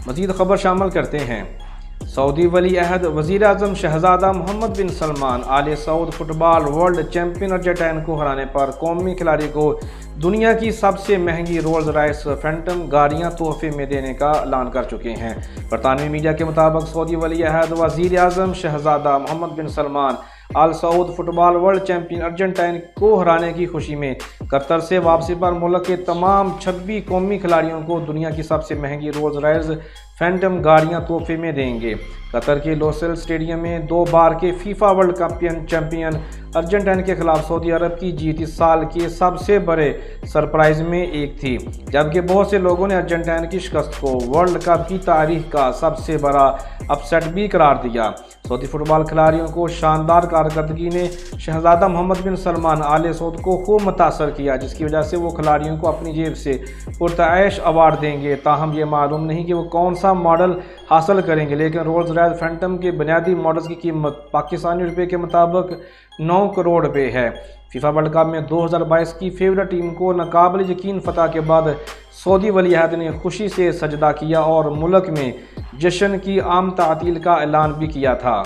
مزید خبر شامل کرتے ہیں۔ سعودی ولی عہد وزیر اعظم شہزادہ محمد بن سلمان آل سعود فٹ بال ورلڈ چیمپئن ارجنٹائن کو ہرانے پر قومی کھلاڑی کو دنیا کی سب سے مہنگی رولز رائس فینٹم گاڑیاں تحفے میں دینے کا اعلان کر چکے ہیں۔ برطانوی میڈیا کے مطابق سعودی ولی عہد وزیر اعظم شہزادہ محمد بن سلمان آل سعود فٹ بال ورلڈ چیمپئن ارجنٹائن کو ہرانے کی خوشی میں قطر سے واپسی پر ملک کے تمام 26 قومی کھلاڑیوں کو دنیا کی سب سے مہنگی رولز رائس فینٹم گاڑیاں تحفے میں دیں گے۔ قطر کے لوسیل اسٹیڈیم میں 2 بار کے FIFA world cup champion Argentine کے خلاف سعودی عرب کی جیت اس سال کے سب سے بڑے سرپرائز میں ایک تھی، جبکہ بہت سے لوگوں نے ارجنٹائن کی شکست کو ورلڈ کپ کی تاریخ کا سب سے بڑا اپسیٹ بھی قرار دیا۔ سعودی فٹ بال کھلاڑیوں کو شاندار کارکردگی نے شہزادہ محمد بن سلمان آل سعود کو خوب متاثر کیا، جس کی وجہ سے وہ کھلاڑیوں کو اپنی جیب سے پرتعیش ایوارڈ دیں گے۔ تاہم یہ معلوم نہیں کہ وہ کون سا ماڈل حاصل کریں گے، لیکن رولز رائس فینٹم کے بنیادی ماڈلز کی قیمت پاکستانی روپے کے مطابق 9 کروڑ روپے ہے۔ فیفا ورلڈ کپ میں 2022 کی فیورٹ ٹیم کو ناقابل یقین فتح کے بعد سعودی ولی عہد نے خوشی سے سجدہ کیا اور ملک میں جشن کی عام تعطیل کا اعلان بھی کیا تھا۔